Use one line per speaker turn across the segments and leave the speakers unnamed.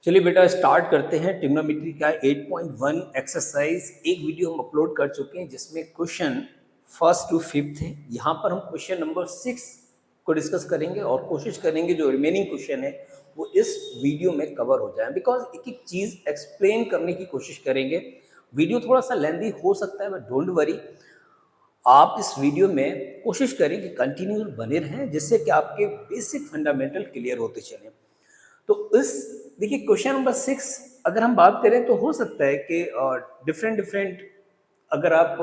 चलिए बेटा स्टार्ट करते हैं ट्रिग्नोमेट्री का 8.1 एक्सरसाइज। एक वीडियो हम अपलोड कर चुके हैं जिसमें क्वेश्चन फर्स्ट टू फिफ्थ है। यहाँ पर हम क्वेश्चन नंबर 6 को डिस्कस करेंगे और कोशिश करेंगे जो रिमेनिंग क्वेश्चन है वो इस वीडियो में कवर हो जाए, बिकॉज एक एक चीज़ एक्सप्लेन करने की कोशिश करेंगे। वीडियो थोड़ा सा लेंदी हो सकता है बट डोंट वरी, आप इस वीडियो में कोशिश करें कि कंटिन्यू बने रहें जिससे कि आपके बेसिक फंडामेंटल क्लियर होते चलें। तो इस देखिए क्वेश्चन नंबर 6 अगर हम बात करें तो हो सकता है कि डिफरेंट डिफरेंट अगर आप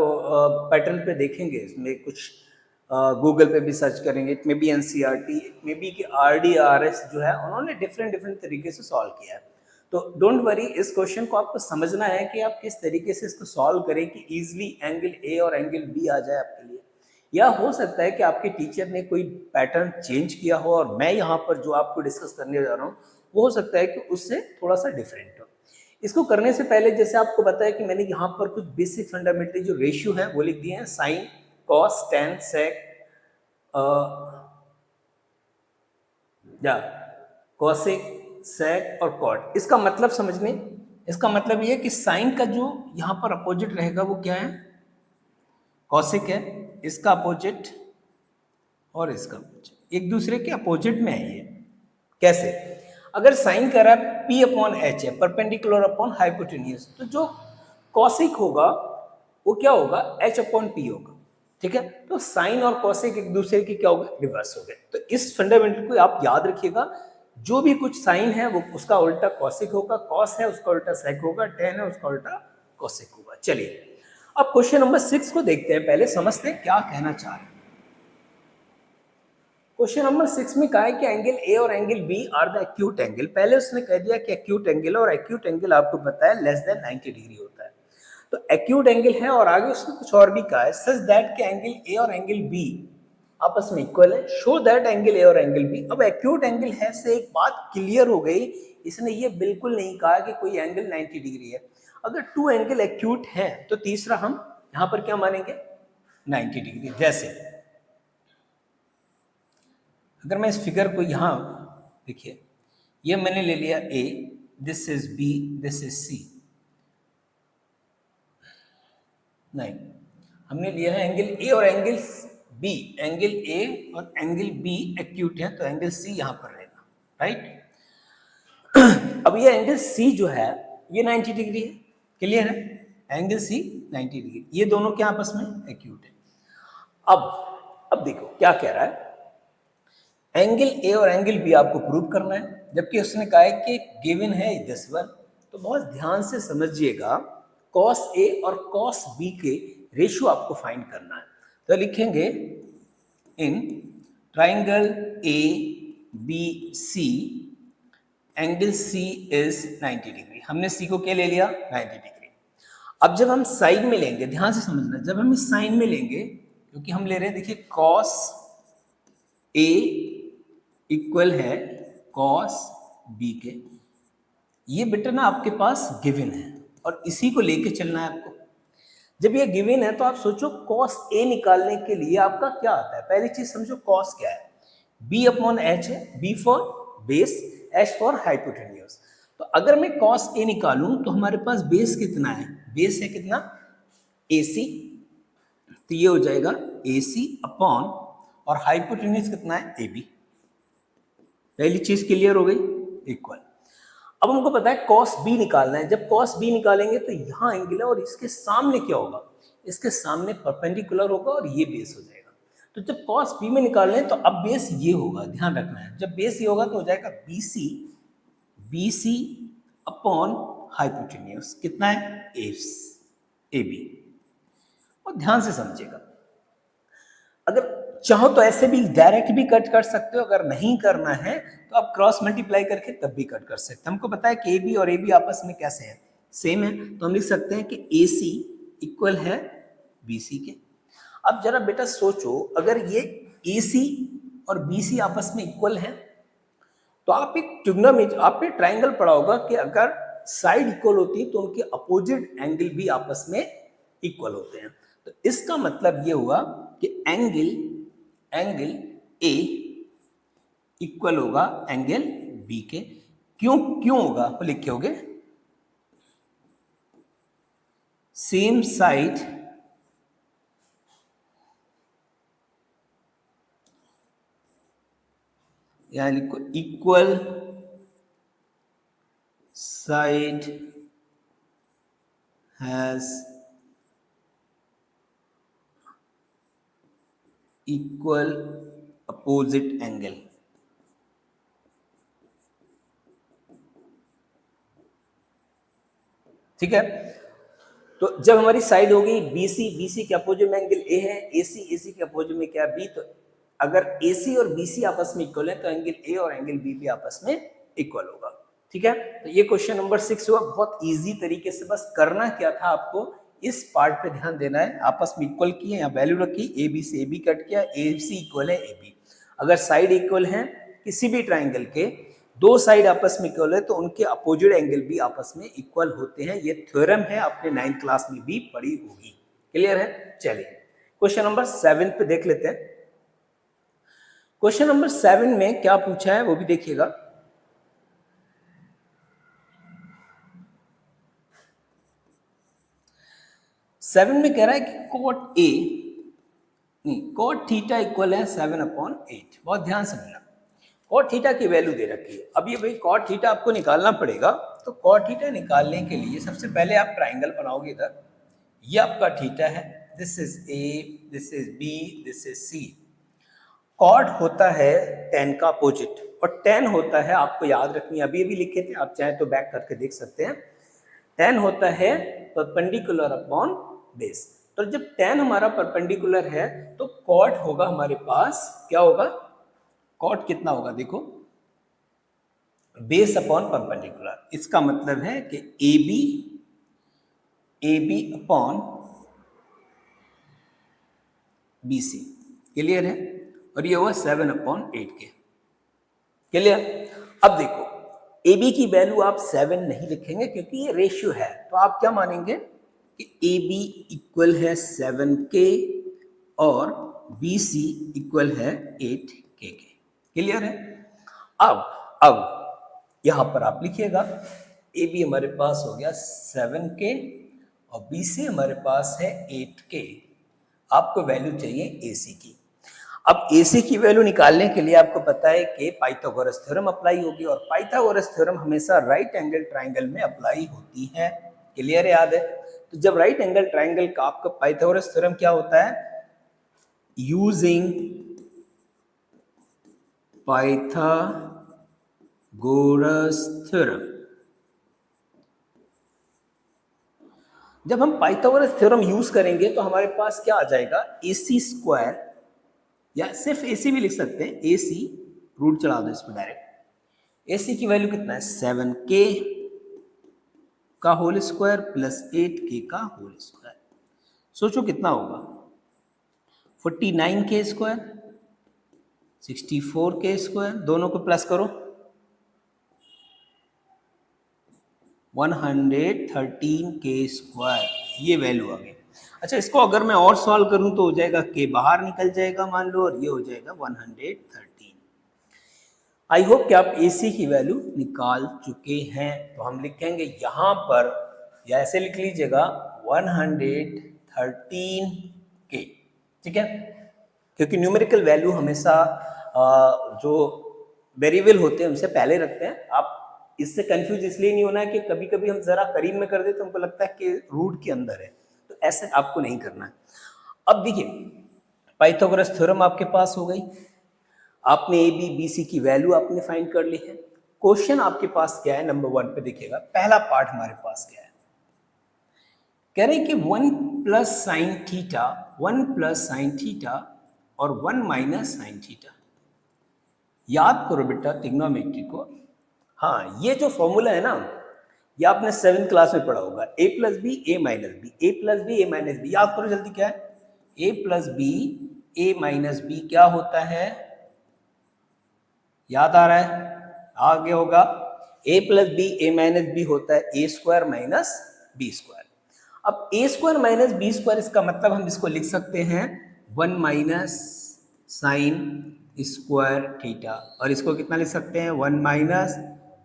पैटर्न पे देखेंगे, इसमें कुछ गूगल पे भी सर्च करेंगे, it may be NCERT, it may be कि आरडीआरएस जो है उन्होंने डिफरेंट डिफरेंट तरीके से सॉल्व किया है। तो डोंट वरी, इस क्वेश्चन को आपको समझना है कि आप किस तरीके से इसको सॉल्व करें कि इजीली एंगल ए और एंगल बी आ जाए आपके लिए। या हो सकता है कि आपके टीचर ने कोई पैटर्न चेंज किया हो और मैं यहाँ पर जो आपको डिस्कस करने जा रहा हूँ वो हो सकता है कि उससे थोड़ा सा डिफरेंट हो। इसको करने से पहले जैसे आपको बताया कि मैंने यहाँ पर कुछ बेसिक फंडामेंटल जो रेशियो है वो लिख दिए हैं, साइन, कॉस, टेन, सेक या कॉसेक, सेक और कॉट। इसका मतलब समझने, इसका मतलब ये कि साइन का जो यहाँ पर अपोजिट रहेगा वो क्या है, कॉसेक है, इसका अपोजिट और इसका अपोजिट एक दूसरे के अपोजिट में है। ये कैसे? अगर साइन कर रहा है P अपॉन एच है, परपेंडिकुलर अपॉन हाइपोटेन्यूज, तो जो कॉसिक होगा वो क्या होगा, H अपॉन P होगा। ठीक है, तो साइन और कॉसिक एक दूसरे के क्या हो गए, रिवर्स हो गए। तो इस फंडामेंटल को आप याद रखिएगा, जो भी कुछ साइन है वो उसका उल्टा कॉसिक होगा, कॉस है उसका उल्टा सेक होगा, टेन है उसका उल्टा कॉसिक होगा। चलिए अब क्वेश्चन नंबर 6 को देखते हैं, पहले समझते हैं क्या कहना चाह रहे हैं। क्वेश्चन नंबर 6 में कहा है कि एंगल ए और angle B are the acute angle. पहले उसने कह दिया कि एक्यूट एंगल, और एक्यूट एंगल आपको पता है लेस देन 90 डिग्री होता है। तो एक्यूट एंगल है और आगे उसने कुछ और भी कहा है, सच दैट कि एंगल ए और एंगल बी आपस में इक्वल है, शो दैट एंगल ए और एंगल बी। अब एक्यूट एंगल है से एक बात क्लियर हो गई, इसने ये बिल्कुल नहीं कहा कि कोई एंगल 90 डिग्री है। अगर टू एंगल एक्यूट है तो तीसरा हम यहाँ पर क्या मानेंगे, 90 डिग्री। जैसे अगर मैं इस फिगर को यहाँ देखिए, ये मैंने ले लिया A, this is B, this is C. नहीं, हमने लिया है एंगल ए और एंगल बी, एंगल ए और एंगल बी एक्यूट है तो एंगल सी यहाँ पर रहेगा, राइट। अब ये एंगल सी जो है ये 90 डिग्री है, क्लियर है, एंगल सी 90 डिग्री, ये दोनों क्या आपस में एक्यूट है। अब देखो क्या कह रहा है, एंगल ए और एंगल बी आपको प्रूव करना है, जबकि उसने कहा है कि गिवन है दिस वन। तो बहुत ध्यान से समझिएगा, कॉस ए और कॉस बी के रेशियो आपको फाइंड करना है। तो लिखेंगे in triangle A B C angle C is 90 degree. हमने सी को क्या ले लिया, 90 डिग्री। अब जब हम साइन में लेंगे, ध्यान से समझना, जब हम इस साइन में लेंगे, क्योंकि हम ले रहे हैं, देखिए कॉस ए इक्वल है कॉस बी के, ये बेटा ना आपके पास गिवन है और इसी को लेके चलना है आपको। जब ये गिवन है तो आप सोचो कॉस ए निकालने के लिए आपका क्या आता है। पहली चीज समझो कॉस क्या है, बी अपॉन एच है, B for base, H for hypotenuse. तो अगर मैं कॉस ए निकालूं तो हमारे पास बेस कितना है, बेस है कितना, ए सी, तो ये हो जाएगा ए सी अपॉन, और हाइपोटेन्यूज कितना है, ए बी। पहली चीज क्लियर हो गई, इक्वल। अब हमको पता है कॉस बी निकालना है, जब कॉस बी निकालेंगे तो यहाँ एंगल है और इसके सामने क्या होगा, इसके सामने परपेंडिकुलर होगा और ये बेस हो जाएगा। तो जब कॉस बी में निकाल रहे हैं तो अब बेस ये होगा, ध्यान रखना है, जब बेस ये होगा तो हो जाएगा बी सी अपॉन हाइपोटेन्यूज कितना है, ए बी। और ध्यान से समझिएगा, अगर चाहो तो ऐसे भी डायरेक्ट भी कट कर सकते हो, अगर नहीं करना है तो आप क्रॉस मल्टीप्लाई करके तब भी कट कर सकते हैं। हमको पता है कि ए बी और ए बी आपस में कैसे है, सेम है, तो हम लिख सकते हैं कि ए सी इक्वल है बी सी के। अब जरा बेटा सोचो, अगर ये ए सी और बी सी आपस में इक्वल है तो आप एक ट्रिग्नोमेट्री, आपने ट्राइंगल पढ़ा होगा कि अगर साइड इक्वल होती है तो उनके अपोजिट एंगल भी आपस में इक्वल होते हैं। तो इसका मतलब ये हुआ कि एंगल ए इक्वल होगा एंगल बी के। क्यों क्यों होगा आप लिखे होगे सेम साइड या लिखो equal side has equal opposite angle. ठीक है, तो जब हमारी साइड हो गई बीसी, बीसी के अपोजिट में एंगल ए है, एसी, एसी के अपोजिट में क्या है बी, तो अगर एसी और बीसी आपस में इक्वल है तो एंगल ए और एंगल बी भी आपस में इक्वल होगा। ठीक है, तो ये क्वेश्चन नंबर 6 हुआ। बहुत इजी तरीके से, बस करना क्या था आपको, इस पार्ट पे ध्यान देना है। आपस में इक्वल किए, यहाँ वैल्यू रखी, ए बी से ए बी कट किया, ए सी इक्वल है ए बी। अगर साइड इक्वल है किसी भी ट्राइंगल के, दो साइड आपस में इक्वल है तो उनके अपोजिट एंगल भी आपस में इक्वल होते हैं। ये थ्योरम है, आपने 9th क्लास में भी पढ़ी होगी। क्लियर है? चलिए क्वेश्चन नंबर 7 पे देख लेते हैं। क्वेश्चन नंबर 7 में क्या पूछा है वो भी देखिएगा। सेवन में कह रहा है कि कॉट ए नहीं कॉट थीटा इक्वल है 7/8। बहुत ध्यान से समझना, कॉट थीटा की वैल्यू दे रखी है। अब ये भाई कॉट थीटा आपको निकालना पड़ेगा, तो कॉट थीटा निकालने के लिए सबसे पहले आप ट्राइंगल बनाओगे। इधर ये आपका थीटा है, this is A, this is B, this is C. Cot होता है tan का अपोजिट, और tan होता है, आपको याद रखनी है, अभी अभी लिखे थे, आप चाहे तो बैक करके देख सकते हैं। tan होता है परपेंडिकुलर अपॉन बेस। तो जब tan हमारा परपेंडिकुलर है तो कॉट होगा हमारे पास, क्या होगा, कॉट कितना होगा देखो, बेस अपॉन परपेंडिकुलर। इसका मतलब है कि A B upon B C. Clear है? और ये हुआ 7/8 के। क्लियर? अब देखो ए बी की वैल्यू आप 7 नहीं लिखेंगे क्योंकि ये रेशियो है, तो आप क्या मानेंगे कि ए बी इक्वल है 7K और बी सी इक्वल है 8K के। क्लियर है? अब यहां पर आप लिखिएगा ए बी हमारे पास हो गया 7K और बी सी हमारे पास है 8K। आपको वैल्यू चाहिए ए सी की। अब AC की वैल्यू निकालने के लिए आपको पता है कि पाइथागोरस थ्योरम अप्लाई होगी, और पाइथागोरस थ्योरम हमेशा राइट एंगल ट्राइंगल में अप्लाई होती है। क्लियर है? याद है? तो जब राइट एंगल ट्राइंगल का आपका पाइथागोरस थ्योरम क्या होता है, यूजिंग पाइथागोरस थ्योरम। जब हम पाइथागोरस थ्योरम यूज करेंगे तो हमारे पास क्या आ जाएगा, AC स्क्वायर, या सिर्फ AC भी लिख सकते हैं, AC रूट चला दो इस पर डायरेक्ट। AC की वैल्यू कितना है, 7K का होल स्क्वायर प्लस 8K का होल स्क्वायर। सोचो कितना होगा, 49K स्क्वायर, 64K स्क्वायर, दोनों को प्लस करो, 113K स्क्वायर, ये वैल्यू आ गई। अच्छा, इसको अगर मैं और सॉल्व करूं तो हो जाएगा K बाहर निकल जाएगा मान लो, और ये हो जाएगा 113। आई होप कि आप AC की वैल्यू निकाल चुके हैं। तो हम लिखेंगे यहां पर, या ऐसे लिख लीजिएगा 113K। ठीक है? क्योंकि न्यूमेरिकल वैल्यू हमेशा जो वेरिएबल होते हैं उनसे पहले रखते हैं। आप इससे कंफ्यूज इसलिए नहीं होना है कि कभी कभी हम जरा करीब में कर देते तो हमको लगता है कि रूट के अंदर है, तो ऐसे आपको नहीं करना है। अब देखिए, पाइथागोरस थ्योरम आपके पास हो गई, आपने ए बी बी सी की वैल्यू आपने फाइंड कर ली है। क्वेश्चन आपके पास क्या है, नंबर 1 पे देखिएगा, पहला पार्ट हमारे पास क्या है, कह रहे हैं कि 1 plus sine theta, 1 plus sine theta और 1 माइनस साइन थीटा। याद करो बेटा ट्रिग्नोमेट्री को। हाँ, ये जो फॉर्मूला है ना, ये आपने 7th क्लास में पढ़ा होगा, a plus B A minus B, A plus B A minus B. याद करो जल्दी, क्या है, a plus B A minus B क्या होता है, याद आ रहा है, आगे होगा, a plus B A minus B होता है a square minus B square. अब a square minus B square, इसका मतलब हम इसको लिख सकते हैं 1 माइनस साइन स्क्वायर थीटा, और इसको कितना लिख सकते हैं, 1 minus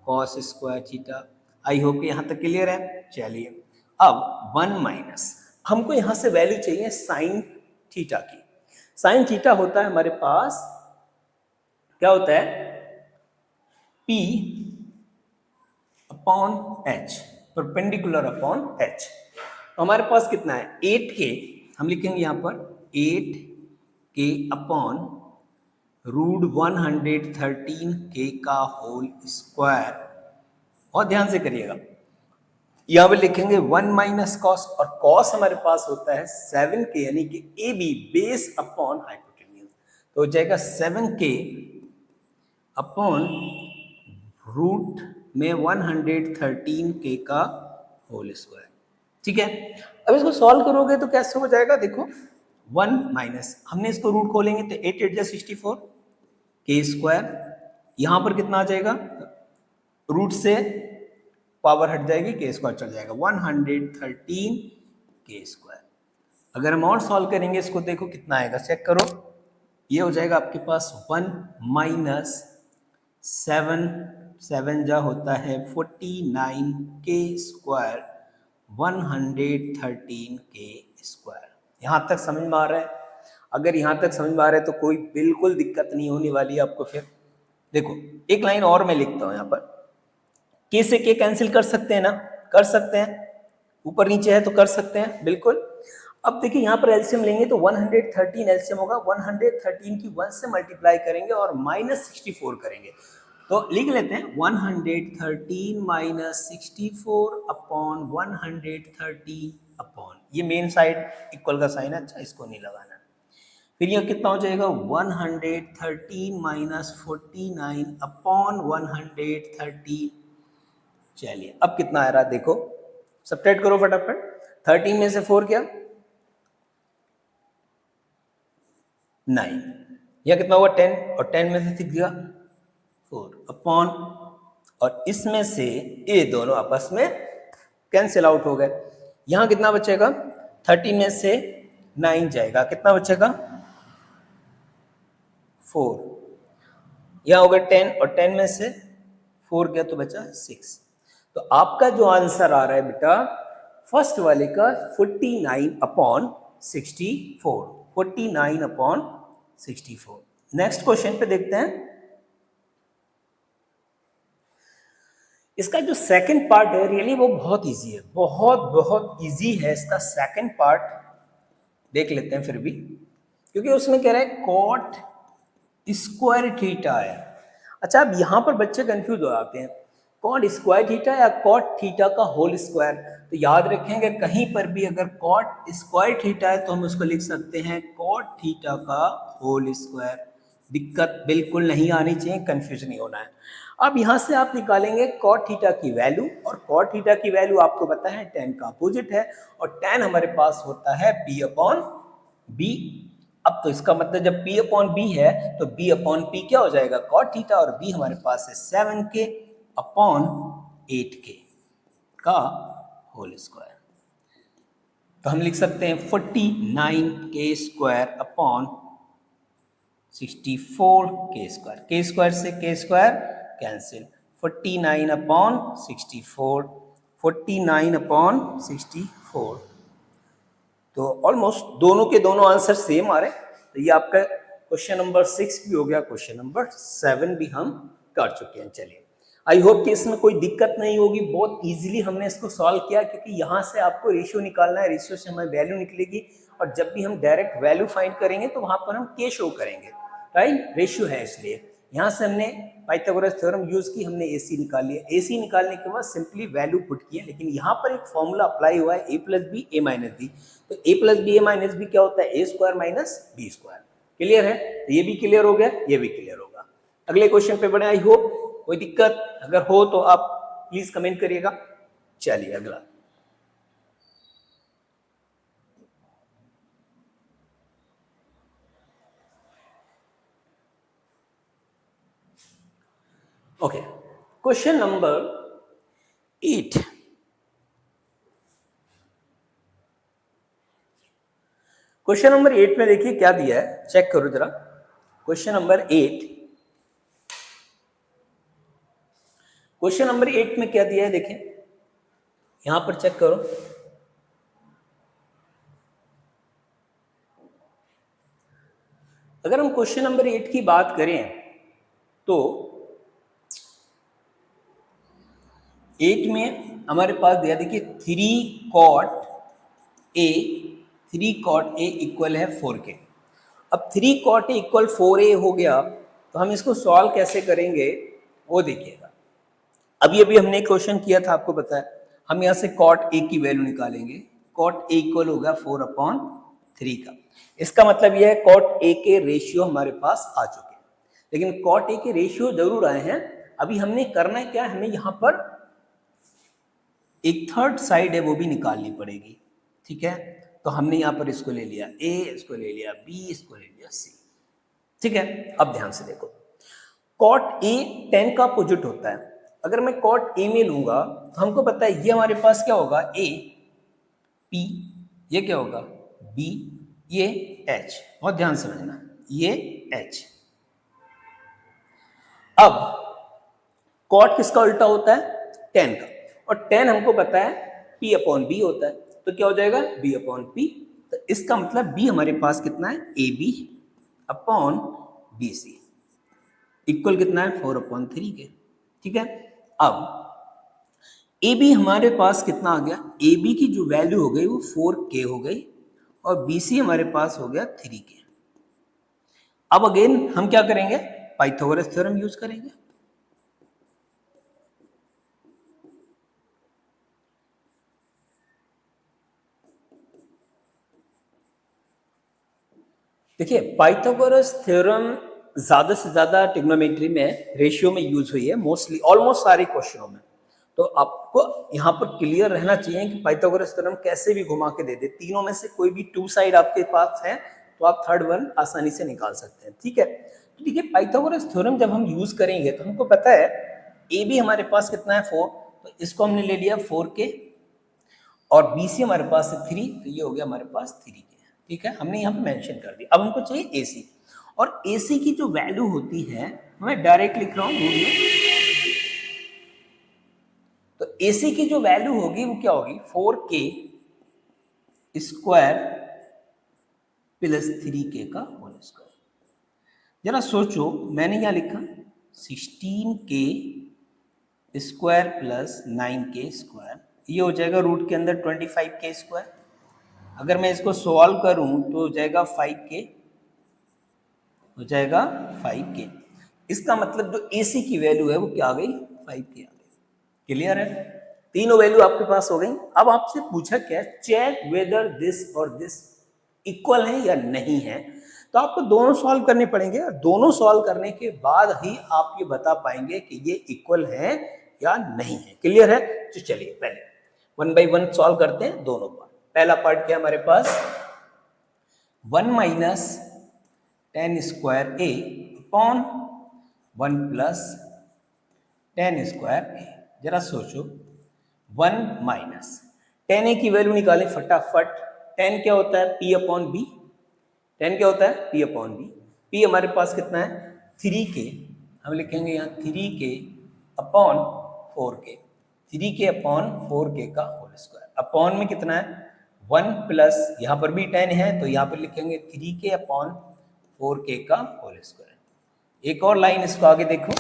cos square theta. I hope कि यहाँ तक क्लियर है। चलिए अब 1 माइनस, हमको यहाँ से वैल्यू चाहिए साइन थीटा की। साइन थीटा होता है हमारे पास, क्या होता है, P upon H, perpendicular upon H। तो हमारे पास कितना है 8k, हम लिखेंगे यहाँ पर 8k अपॉन √113k का होल स्क्वायर। और ध्यान से करिएगा, यहाँ पर लिखेंगे 1 माइनस कॉस, और कॉस हमारे पास होता है 7k यानी कि AB बेस अपॉन हाइपोटेन्यूज। तो हो जाएगा 7k अपॉन रूट में 113k का होल स्क्वायर। ठीक है, अब इसको सॉल्व करोगे तो कैसे हो जाएगा, देखो 1 माइनस, हमने इसको रूट खोलेंगे तो 8 8 जा 64 के स्क्वायर, यहां पर कितना आ जाएगा, रूट से पावर हट जाएगी, के स्क्वायर चल जाएगा, 113 के स्क्वायर। अगर हम और सॉल्व करेंगे इसको, देखो कितना आएगा, चेक करो, ये हो जाएगा आपके पास 1 माइनस 7 7 जा होता है 49 के स्क्वायर 113 के स्क्वायर। यहाँ तक समझ में आ रहा है? अगर यहाँ तक समझ में आ रहा है तो कोई बिल्कुल दिक्कत नहीं होने वाली है आपको। फिर देखो एक लाइन और मैं लिखता हूँ यहाँ पर, के से के कैंसिल कर सकते हैं ना, कर सकते हैं, ऊपर नीचे है तो कर सकते हैं बिल्कुल। अब देखिए यहाँ पर एलसीएम लेंगे तो 113 एलसीएम होगा, 113 की 1 से मल्टीप्लाई करेंगे और -64 करेंगे, तो लिख लेते हैं 113 माइनस 64 अपॉन 113 अपॉन, ये मेन साइड इक्वल का साइन है, अच्छा इसको नहीं लगाना। फिर यह कितना हो जाएगा 113 माइनस 49 अपॉन 113। चलिए अब कितना आ रहा है देखो, सब्ट्रैक्ट करो फटाफट, 13 में से 4 क्या 9, यह कितना हुआ 10, और 10 में से 6 गया 4 अपॉन, और इसमें से ये दोनों आपस में कैंसिल आउट हो गए। यहां कितना बचेगा, 30 में से 9 जाएगा, कितना बचेगा 4, यहां हो गया 10, और 10 में से 4 गया तो बचा 6। तो आपका जो आंसर आ रहा है बेटा फर्स्ट वाले का 49 अपॉन 64, 49 अपॉन 64। नेक्स्ट क्वेश्चन पे देखते हैं, इसका जो सेकंड पार्ट है रियली वो बहुत इजी है, बहुत बहुत इजी है इसका सेकंड पार्ट, देख लेते हैं फिर भी, क्योंकि उसमें कह रहा है कॉट स्क्वायर थीटा है। अच्छा अब यहां पर बच्चे कंफ्यूज हो जाते हैं, कॉट स्क्वायर थीटा या कॉट थीटा का होल स्क्वायर। तो याद रखेंगे कहीं पर भी अगर कॉट स्क्वायर थीटा है तो हम उसको लिख सकते हैं कॉट थीटा का होल स्क्वायर। दिक्कत बिल्कुल नहीं आनी चाहिए, कंफ्यूज नहीं होना है। अब यहां से आप निकालेंगे कॉट थीटा की वैल्यू, और कॉट थीटा की वैल्यू आपको पता है tan का अपोजिट है, और tan हमारे पास होता है p अपॉन b। अब तो इसका मतलब जब p अपॉन b है तो b अपॉन p क्या हो जाएगा कॉट थीटा, और b हमारे पास है 7k अपॉन 8k का होल स्क्वायर। तो हम लिख सकते हैं 49k स्क्वायर अपॉन 64 के स्क्वायर, के स्क्वायर से के स्क्वायर कैंसिल, 49 अपॉन 64, 49 अपॉन 64। तो ऑलमोस्ट दोनों के दोनों आंसर सेम आ रहे हैं। तो ये आपका क्वेश्चन नंबर 6 भी हो गया, क्वेश्चन नंबर 7 भी हम कर चुके हैं। चलिए आई होप कि इसमें कोई दिक्कत नहीं होगी, बहुत इजीली हमने इसको सॉल्व किया, क्योंकि यहाँ से आपको रेशियो निकालना है, रेशियो से हमारी वैल्यू निकलेगी, और जब भी हम डायरेक्ट वैल्यू फाइंड करेंगे तो वहां पर हम के शो करेंगे, राइट, रेशियो है इसलिए। यहाँ से हमने पाइथागोरस थ्योरम यूज की, हमने AC निकाल लिया, AC निकालने के बाद सिंपली वैल्यू पुट किया, लेकिन यहाँ पर एक फॉर्मूला अप्लाई हुआ है a plus B A minus B. तो a plus B A minus B क्या होता है a square minus B square. Clear है? तो ये भी क्लियर हो गया, ये भी क्लियर होगा। अगले क्वेश्चन पे बढ़े, आई होप कोई दिक्कत अगर हो तो आप प्लीज कमेंट करिएगा। चलिए अगला, okay, question number 8। Question number 8 में देखिए क्या दिया है, चेक करो जरा। क्वेश्चन नंबर 8, क्वेश्चन नंबर 8 में क्या दिया है देखें, यहां पर चेक करो। अगर हम क्वेश्चन नंबर 8 की बात करें तो 8 में हमारे पास दिया, देखिए 3 cot A इक्वल है 4k। अब 3 cot A इक्वल 4a हो गया, तो हम इसको सॉल्व कैसे करेंगे वो देखिएगा। अभी अभी हमने क्वेश्चन किया था, आपको पता है। हम यहाँ से cot A की वैल्यू निकालेंगे। cot A इक्वल होगा 4/3 का। इसका मतलब यह है cot A के रेशियो हमारे पास आ चुके हैं, लेकिन cot A के रेशियो जरूर आए हैं। अभी हमने करना है क्या, हमें यहाँ पर एक थर्ड साइड है वो भी निकालनी पड़ेगी, ठीक है। तो हमने यहाँ पर इसको ले लिया A, इसको ले लिया B, इसको ले लिया C, ठीक है। अब ध्यान से देखो, cot A 10 का अपोजिट होता है। अगर मैं cot A में लूंगा तो हमको पता है ये हमारे पास क्या होगा, A, P, ये क्या होगा B, ये H। बहुत ध्यान समझना, ये H। अब cot किसका उल्टा होता है, 10 का, और 10 हमको पता है P/B होता है, तो क्या हो जाएगा B/P। तो इसका मतलब B हमारे पास कितना है, AB/BC इक्वल कितना है 4/3 के, ठीक है। अब AB हमारे पास कितना आ गया, AB की जो वैल्यू हो गई वो 4k हो गई, और BC हमारे पास हो गया 3k। अब अगेन हम क्या करेंगे, पाइथागोरस थ्योरम यूज करेंगे। देखिए पाइथागोरस थ्योरम ज्यादा से ज्यादा ट्रिग्नोमेट्री में रेशियो में यूज हुई है, मोस्टली ऑलमोस्ट सारे क्वेश्चनों में। तो आपको यहाँ पर क्लियर रहना चाहिए कि पाइथागोरस थ्योरम कैसे भी घुमा के दे दे, तीनों में से कोई भी 2 साइड आपके पास है तो आप थर्ड वन आसानी से निकाल सकते हैं, ठीक है। तो ठीक है, पाइथागोरस थ्योरम जब हम यूज करेंगे तो हमको पता है ए बी हमारे पास कितना है 4, तो इसको हमने ले लिया 4k, और BC हमारे पास है 3, तो ये हो गया हमारे पास 3k, ठीक है। हमने यहाँ पे मेंशन कर दिया। अब हमको चाहिए AC, और AC की जो वैल्यू होती है, मैं डायरेक्ट लिख रहा हूँ नोट में। तो AC की जो वैल्यू होगी वो क्या होगी, 4k स्क्वायर प्लस 3k का होल स्क्वायर। जरा सोचो, मैंने क्या लिखा 16k square plus 9k square, ये हो जाएगा रूट के अंदर 25k स्क्वायर। अगर मैं इसको सॉल्व करूं तो हो जाएगा 5k, हो जाएगा 5k। इसका मतलब जो AC की वैल्यू है वो क्या आ गई, 5k आ गई। क्लियर है, तीनों वैल्यू आपके पास हो गई। अब आपसे पूछा क्या, चेक वेदर दिस और दिस इक्वल है या नहीं है। तो आपको दोनों सॉल्व करने पड़ेंगे, और दोनों सॉल्व करने के बाद ही आप ये बता पाएंगे कि ये इक्वल है या नहीं है। क्लियर है, तो चलिए पहले 1 by 1 सॉल्व करते हैं दोनों पार्ट। पहला पार्ट क्या हमारे पास, 1 minus 10 square A upon 1 plus 10 square A। जरा सोचो, 1 माइनस 10A की वैल्यू निकालें फटाफट। 10 क्या होता है, P/B। 10 क्या होता है, P/B। P हमारे पास कितना है 3k, हम लिखेंगे यहाँ 3k upon 4k, 3k upon 4k का होल स्क्वायर। अपॉन में कितना है 1 प्लस, यहाँ पर भी 10 है तो यहाँ पर लिखेंगे 3k अपॉन 4k का होल स्क्वायर। एक और लाइन इसको आगे देखो,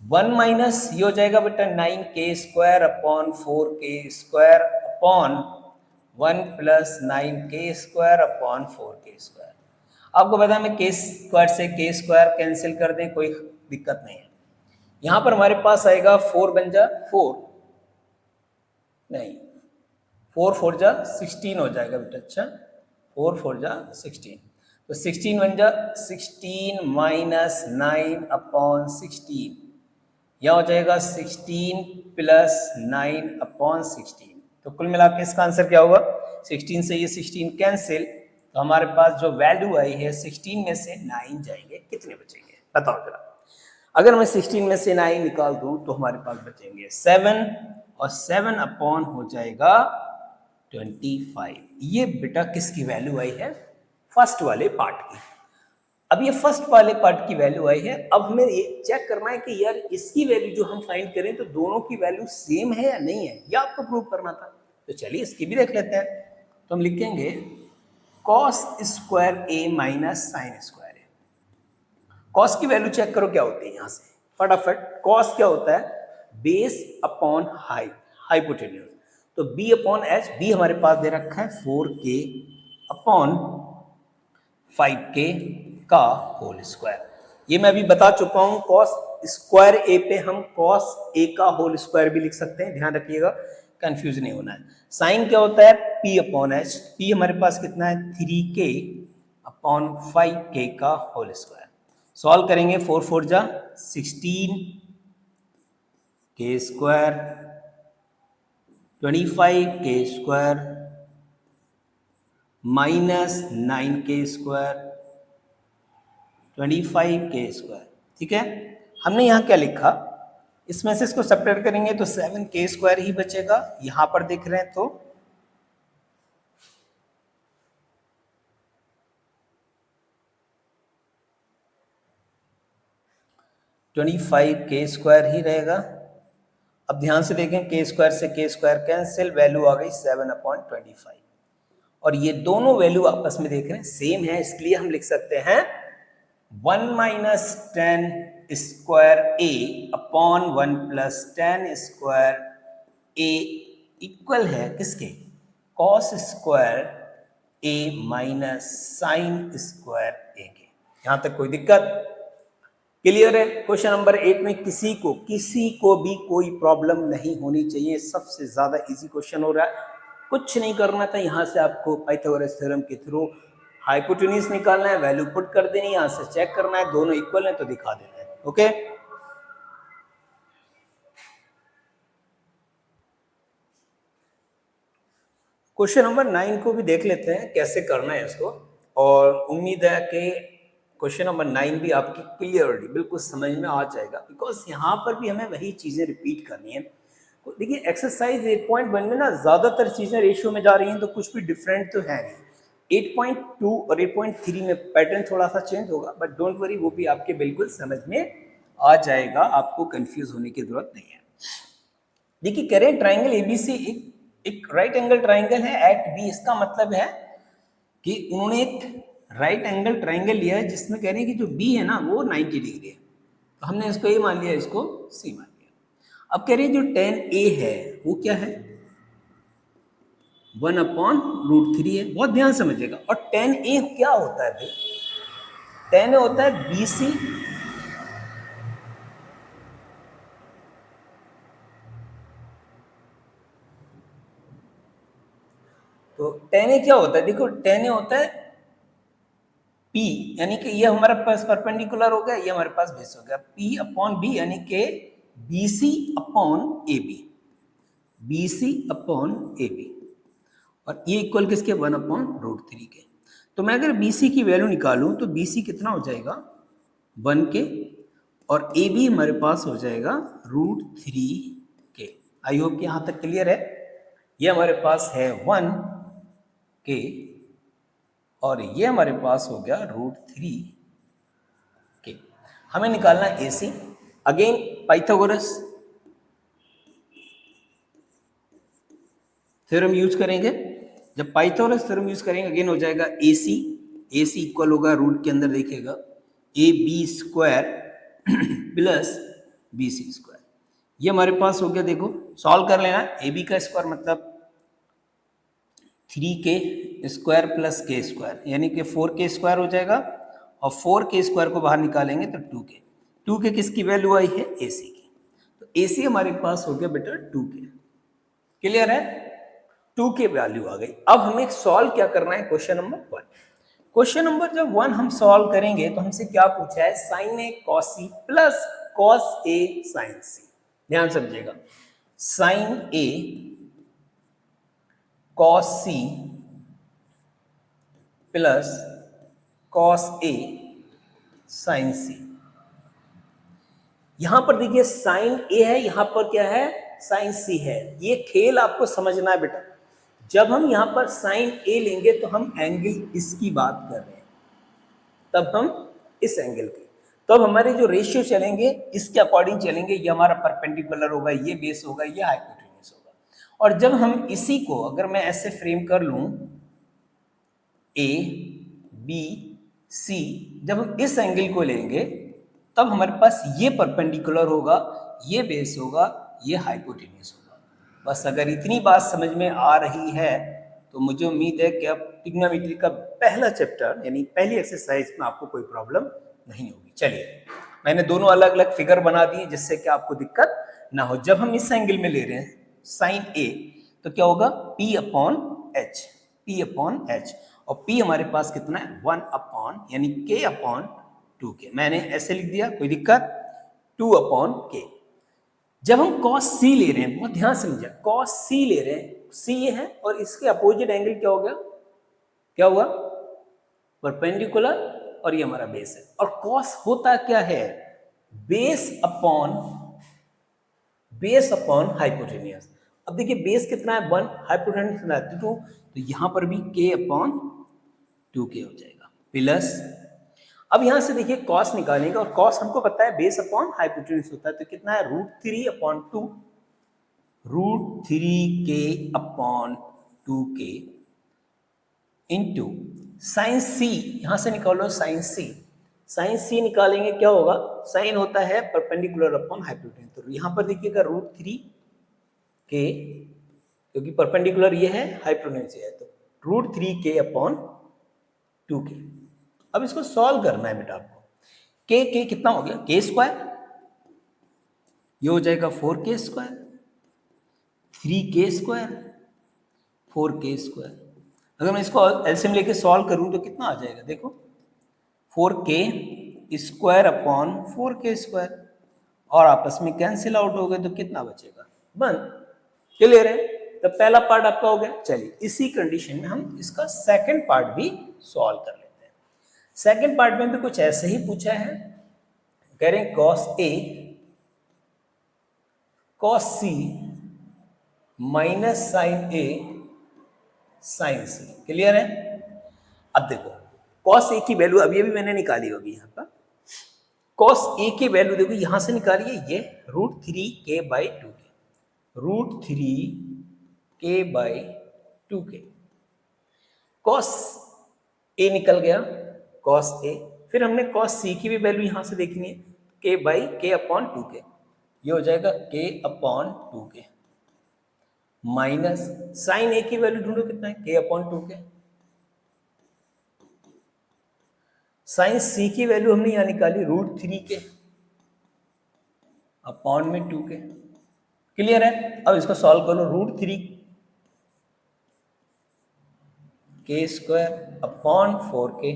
1 माइनस ये हो जाएगा बेटा 9k square upon 4k square upon 1 plus 9k square upon 4k square. आपको पता है मैं k स्क्वायर से k स्क्वायर कैंसिल कर दें, कोई दिक्कत नहीं है। यहाँ पर हमारे पास आएगा 4 बन जा 4, नहीं 4 4 जा 16 हो जाएगा बेटा। अच्छा 4 4 जा 16, तो 16 बन जा 16 माइनस 9 अपॉन 16, यह हो जाएगा 16 प्लस 9 अपॉन 16। तो कुल मिला के इसका आंसर क्या होगा, 16 से ये 16 कैंसिल, तो हमारे पास जो वैल्यू आई है 16 में से 9 जाएंगे, कितने बचेंगे बताओ जरा। अगर मैं 16 में से 9 निकाल दूं तो हमारे पास बचेंगे 7, और 7 अपॉन हो जाएगा 25। ये बेटा किसकी वैल्यू आई है, फर्स्ट वाले पार्ट की। अब ये फर्स्ट वाले पार्ट की वैल्यू आई है। अब हमें ये चेक करना है कि यार इसकी वैल्यू जो हम फाइंड करें तो दोनों की वैल्यू सेम है या नहीं है, ये आपको प्रूव करना था। तो चलिए इसकी भी देख लेते हैं। तो हम लिखेंगे cos square a minus sine square a। Cos की वैल्यू चेक करो क्या होती है यहां से फटाफट। कॉस क्या होता है? Base upon height, hypotenuse. तो b अपॉन एच, b हमारे पास दे रखा है 4k अपॉन 5k का होल स्क्वायर। ये मैं अभी बता चुका हूं। कॉस स्क्वायर ए पे हम कॉस ए का होल स्क्वायर भी लिख सकते हैं, ध्यान रखिएगा, कंफ्यूज नहीं होना है। साइन क्या होता है? p upon H. p हमारे पास कितना है? 3k अपॉन 5k का होल स्क्वायर। सॉल्व करेंगे, 4 4 जा 16 k square 25 k square minus 9k square 25 k square. ठीक है, हमने यहाँ क्या लिखा? इसमें से इसको सब्ट्रैक्ट करेंगे तो 7k स्क्वायर ही बचेगा। यहां पर देख रहे हैं तो 25k स्क्वायर ही रहेगा। अब ध्यान से देखें, k स्क्वायर से k स्क्वायर कैंसिल, वैल्यू आ गई 7/25। और ये दोनों वैल्यू आपस में देख रहे हैं सेम है, इसलिए हम लिख सकते हैं 1 minus 10 square a upon 1 plus 10 square a equal है किसके? Cos square a minus sine square a के। यहां तक कोई दिक्कत? क्लियर है? क्वेश्चन नंबर 8 में किसी को भी कोई प्रॉब्लम नहीं होनी चाहिए। सबसे ज्यादा इजी क्वेश्चन हो रहा है। कुछ नहीं करना था, यहां से आपको पाइथागोरस थ्योरम के थ्रू हाइपोटेन्यूज निकालना है, वैल्यू पुट कर देनी है, यहां से चेक करना है, दोनों इक्वल है तो दिखा देना है। ओके, क्वेश्चन नंबर 9 को भी देख लेते हैं कैसे करना है इसको। और उम्मीद है कि क्वेश्चन नंबर 9 भी आपकी क्लियरली बिल्कुल समझ में आ जाएगा, बिकॉज यहाँ पर भी हमें वही चीजें रिपीट करनी है। देखिए एक्सरसाइज 8.1 में ना ज्यादातर चीजें रेशियो में जा रही हैं, तो कुछ भी डिफरेंट तो है नहीं। 8.2 और 8.3 में पैटर्न थोड़ा सा चेंज होगा, बट डोंट वरी, वो भी आपके बिल्कुल समझ में आ जाएगा, आपको कंफ्यूज होने की जरूरत नहीं है। देखिए कह रहे हैं ट्राइंगल एबीसी एक राइट एंगल ट्राइंगल है एट बी। इसका मतलब है कि उन्होंने एक राइट एंगल ट्राइंगल लिया है जिसमें कह रहे हैं कि जो बी है ना वो 90 डिग्री है, तो हमने इसको ए मान लिया, इसको सी मान लिया। अब कह रहे हैं जो tan ए है वो क्या है? 1/√3 है। बहुत ध्यान समझिएगा। और tan ए क्या होता है भाई? tan ए होता है BC तो tan ए क्या होता है? देखो tan ए होता है P, यानी कि ये हमारे पास परपेंडिकुलर हो गया, ये हमारे पास बेस हो गया। P अपॉन बी यानी कि BC upon AB, BC upon AB, और ये इक्वल किसके? 1/√3 के। तो मैं अगर BC की वैल्यू निकालूं तो BC कितना हो जाएगा? 1 के, और AB हमारे पास हो जाएगा √3 के। आई होप कि यहां तक क्लियर है। ये हमारे पास है 1 के और ये हमारे पास हो गया √3 के। हमें निकालना है AC। Again Pythagoras theorem use करेंगे। जब पाइथागोरस थ्योरम यूज करेंगे अगेन हो जाएगा AC इक्वल होगा रूट के अंदर देखिएगा AB square plus BC square. ये हमारे पास हो गया, देखो सॉल्व कर लेना। AB का स्क्वायर मतलब 3k square plus k square, यानी कि 4k स्क्वायर हो जाएगा, और 4k स्क्वायर को बाहर निकालेंगे तो 2k किसकी वैल्यू आई है? AC की। तो AC हमारे पास हो गया बेटा 2k। क्लियर है? 2k वैल्यू आ गई। अब हमें सॉल्व क्या करना है? Question number 1। क्वेश्चन नंबर जब 1 हम सॉल्व करेंगे तो हमसे क्या पूछा है? Sign A cos C plus cos A sign सी। ध्यान समझिएगा, sign A cos C plus cos A sign सी। यहां पर देखिए साइन ए है, यहां पर क्या है? साइन सी है। ये खेल आपको समझना है बेटा। जब हम यहां पर साइन ए लेंगे तो हम एंगल इसकी बात कर रहे हैं, तब हम इस एंगल की। तो अब हमारे जो रेशियो चलेंगे इसके अकॉर्डिंग चलेंगे, ये हमारा परपेंडिकुलर होगा, ये बेस होगा, ये हाइपोटेन्यूज होगा। और जब हम इसी को अगर मैं ऐसे फ्रेम कर लूं ए बी सी, जब हम इस एंगल को लेंगे तब हमारे पास ये परपेंडिकुलर होगा, ये बेस होगा, ये हाइपोटेन्यूज होगा। बस अगर इतनी बात समझ में आ रही है तो मुझे उम्मीद है कि अब ट्रिग्नोमेट्री का पहला चैप्टर यानी पहली एक्सरसाइज में आपको कोई प्रॉब्लम नहीं होगी। चलिए, मैंने दोनों अलग अलग फिगर बना दिए जिससे कि आपको दिक्कत ना हो। जब हम इस एंगल में ले रहे हैं साइन ए तो क्या होगा, P upon H, P upon H, और P हमारे पास कितना है 1 अपॉन यानी K अपॉन 2K। मैंने ऐसे लिख दिया, कोई दिक्कत, 2 अपॉन K। जब हम cos C ले रहे हैं, बहुत ध्यान से लीजिए, cos C ले रहे हैं, C ये है और इसके अपोजिट एंगल क्या हो गया, क्या हुआ, परपेंडिकुलर, और ये हमारा बेस है। और cos होता क्या है, बेस अपॉन हाइपोटेन्यूज। अब देखिए बेस कितना है 1, हाइपोटेन्यूज कितना है 2, तो यहां पर भी K अपॉन 2K हो जाएगा प्लस। अब यहां से देखिए cos निकालेंगे और cos हमको पता है बेस अपॉन हाइपोटेन्यूज होता है, तो कितना है √3 upon 2, √3K upon 2K into sine C, यहां से निकालो साइन C, साइन C निकालेंगे क्या होगा, साइन होता है परपेंडिकुलर अपॉन हाइपोटेन्यूज, तो यहां पर देखिएगा √3K, क्योंकि परपेंडिकुलर ये है हाइपोटेन्यूज है, तो √3K अपॉन 2K। अब इसको सॉल्व करना है बेटा आपको। K कितना हो गया, K स्क्वायर, ये हो जाएगा 4K square, 3K square, 4K square. अगर मैं इसको एलसीएम लेके सॉल्व करूं तो कितना आ जाएगा, देखो 4K square upon 4K square, और आपस में कैंसिल आउट हो गए तो कितना बचेगा 1। क्लियर है, तो पहला पार्ट आपका हो गया। चलिए इसी कंडीशन में हम इसका सेकंड पार्ट भी सॉल्व कर लेते हैं। सेकंड पार्ट में भी कुछ ऐसे ही पूछा है, कह रहे हैं cos A cos C minus sine A sine C। Clear है। अब देखो cos A की वैल्यू अभी अभी मैंने निकाली होगी, यहाँ पर cos A की वैल्यू देखो यहां से निकालिए, ये √3K/2K, √3K/2K, cos A निकल गया, cos A, फिर हमने cos C की भी वैल्यू यहां से देखनी है, K/K अपॉन 2K, ये हो जाएगा K upon 2K minus sine A की वैल्यू ढूंढो कितना है, K upon 2K, sine C की वैल्यू हमने यहां निकाली √3K अपॉन में 2K। क्लियर है। अब इसको सॉल्व करो, √3K square upon 4K,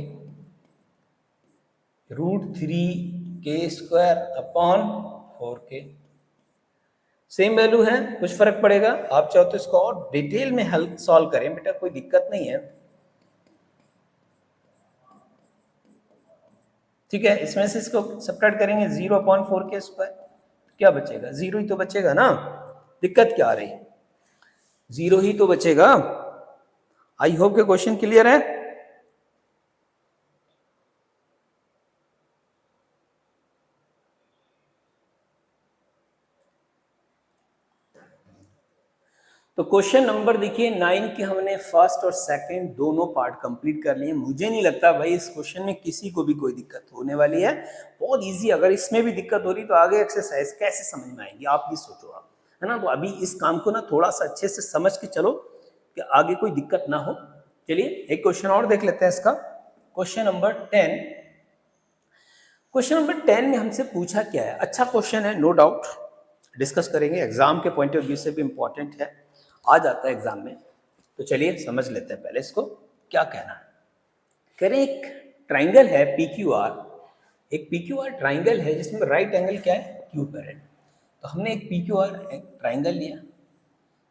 √3K square upon 4K, same value है, कुछ फर्क पड़ेगा। आप चाहो तो इसको और डिटेल में हल सॉल्व करें बेटा, कोई दिक्कत नहीं है, ठीक है। इसमें से इसको सब्ट्रैक्ट करेंगे 0/4K स्क्वायर, क्या बचेगा, 0 ही तो बचेगा ना, दिक्कत क्या आ रही, 0 ही तो बचेगा। आई होप के क्वेश्चन क्लियर है। तो क्वेश्चन नंबर देखिए 9 के हमने फर्स्ट और सेकंड दोनों पार्ट कंप्लीट कर लिए। मुझे नहीं लगता भाई इस क्वेश्चन में किसी को भी कोई दिक्कत होने वाली है, बहुत इजी। अगर इसमें भी दिक्कत हो रही तो आगे एक्सरसाइज कैसे समझ में आएंगी, आप भी सोचो, आप है ना। तो अभी इस काम को ना थोड़ा सा अच्छे से समझ के चलो कि आगे कोई दिक्कत ना हो। चलिए एक क्वेश्चन और देख लेते हैं इसका, क्वेश्चन नंबर 10। क्वेश्चन नंबर 10 में हमसे पूछा क्या है, अच्छा क्वेश्चन है, नो डाउट, डिस्कस करेंगे, एग्जाम के पॉइंट ऑफ व्यू से भी इंपॉर्टेंट है, आ जाता है एग्जाम में। तो चलिए समझ लेते हैं पहले इसको क्या कहना है। कह रहे एक ट्राइंगल है PQR, एक PQR ट्राइंगल है जिसमें राइट एंगल क्या है Q पर है। तो हमने एक PQR एक ट्राइंगल लिया,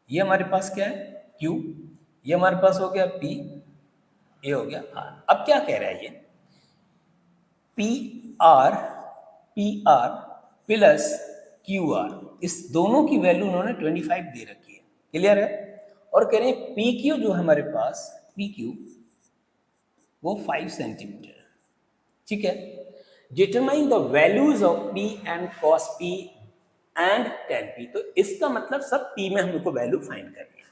ये हमारे पास क्या है Q, ये हमारे पास हो गया P, ये हो गया R। अब क्या कह रहा है ये PR प्लस QR, इस दोनों की वैल्यू उन्होंने 25 दे रखी है। क्लियर है। और कह रहे हैं PQ जो हमारे पास PQ वो 5 सेंटीमीटर, ठीक है। Determine the values of P and cos P and ten P. तो इसका मतलब सब पी में हमको वैल्यू फाइंड करनी है।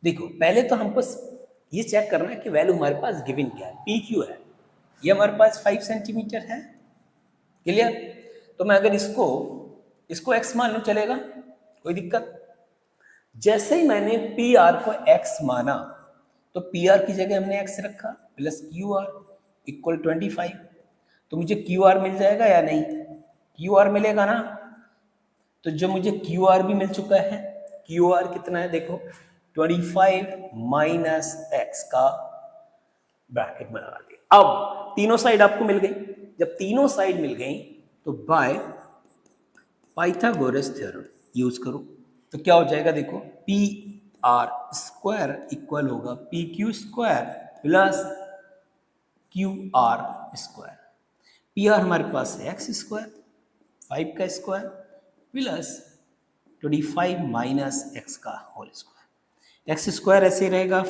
देखो पहले तो हमको ये चेक करना है कि वैल्यू हमारे पास गिवन क्या है, पी क्यू है, ये हमारे पास 5 सेंटीमीटर है, क्लियर। तो मैं अगर इसको x मान लूं चलेगा, कोई दिक्कत। जैसे ही मैंने पी आर को x माना तो पी आर की जगह हमने x रखा प्लस क्यू आर इक्वल 25। तो मुझे क्यू आर मिल जाएगा या नहीं, क्यू आर मिलेगा ना। तो जो मुझे क्यू आर भी मिल चुका है, क्यू आर कितना है देखो 25 माइनस एक्स का ब्रैकेट में लगा दिया। अब तीनों साइड आपको मिल गई, जब तीनों साइड मिल गई तो बाय पाइथागोरस थ्योरम यूज करो। तो क्या हो जाएगा देखो, पी आर स्क्वायर इक्वल होगा P Q square plus Q R square. P R हमारे पास है एक्स स्क्वायर 5 का स्क्वायर प्लस 25 माइनस एक्स का होल स्क्वायर। एक्स स्क्वायर ऐसे रहेगा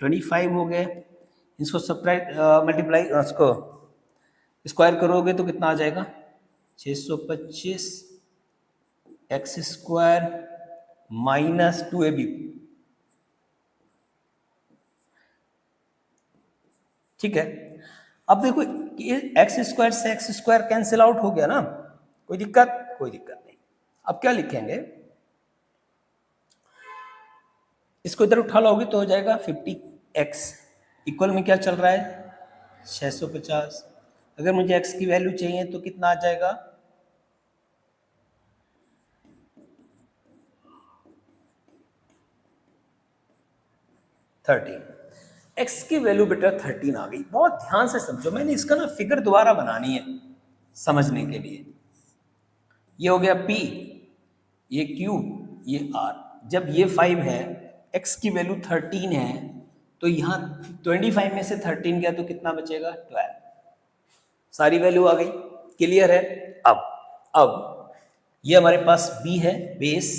25 हो गए, इसको सब्ट्रैक्ट मल्टीप्लाई इसको स्क्वायर करोगे तो कितना आ जाएगा 625 एक्स स्क्वायर माइनस 2ab। ठीक है, अब देखो एक्स स्क्वायर से एक्स स्क्वायर कैंसिल आउट हो गया ना, कोई दिक्कत, कोई दिक्कत नहीं। अब क्या लिखेंगे, इसको इधर उठा लोगे तो हो जाएगा 50x इक्वल में क्या चल रहा है 650। अगर मुझे x की वैल्यू चाहिए तो कितना आ जाएगा 13। x की वैल्यू बेटा 13 आ गई। बहुत ध्यान से समझो, मैंने इसका ना फिगर दोबारा बनानी है समझने के लिए। ये हो गया p, ये q, ये r। जब ये 5 है, x की वैल्यू 13 है, तो यहाँ 25 में से 13 गया तो कितना बचेगा 12। सारी वैल्यू आ गई, क्लियर है। अब ये हमारे पास b है बेस,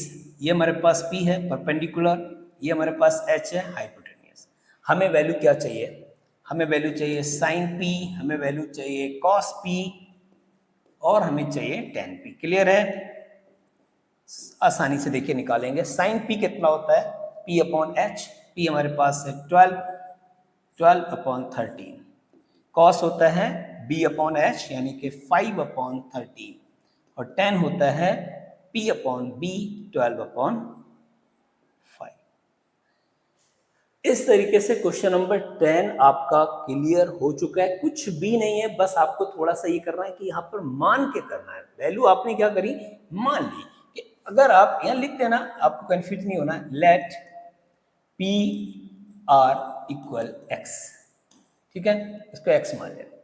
ये हमारे पास p है परपेंडिकुलर, ये हमारे पास h है हाइपोटेन्यूस। हमें वैल्यू क्या चाहिए, हमें वैल्यू चाहिए साइन p, हमें वैल्यू चाहिए कॉस p और हमें चाहिए टेन p। क्लियर है, आसानी से देखिए निकालेंगे। साइन p कितना होता है p अपॉन h, p हमारे पास है 12 अपॉन 13। कॉस होता है b अपॉन h यानी कि 5 अपॉन 13 और 10 होता है p अपॉन b 12 अपॉन 5। इस तरीके से क्वेश्चन नंबर 10 आपका क्लियर हो चुका है। कुछ भी नहीं है, बस आपको थोड़ा सा ये करना है कि यहाँ पर मान के करना है। वैल्यू आपने क्या करी, मान ली। कि अगर आप यहाँ लिख देना, आपको कंफ्यूज नहीं होना, let P R equal X. ठीक है, इसको एक्स मान लेना।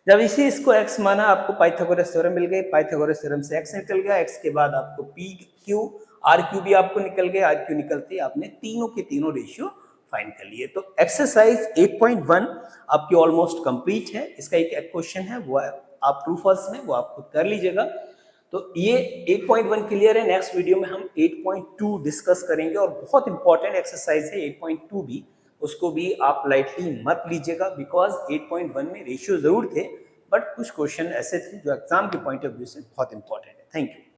जब इसको x माना, आपको पाइथागोरस थ्योरम मिल गई। पाइथागोरस थ्योरम से x निकल गया, x के बाद आपको p q r q भी आपको निकल गया। r q निकलते आपने तीनों के तीनों रेशियो फाइंड कर लिए। तो एक्सरसाइज 8.1 आपकी ऑलमोस्ट कंप्लीट है। इसका एक क्वेश्चन है, वो आप ट्रू फॉल्स में वो आप खुद कर लीजिएगा। तो ये 8.1 क्लियर है। नेक्स्ट वीडियो में हम 8.2 डिस्कस करेंगे और बहुत इंपॉर्टेंट एक्सरसाइज है 8.2 भी, उसको भी आप लाइटली मत लीजिएगा। बिकॉज 8.1 में रेशियो जरूर थे, बट कुछ क्वेश्चन ऐसे थे जो एग्जाम के पॉइंट ऑफ व्यू से बहुत इंपॉर्टेंट है। Thank you.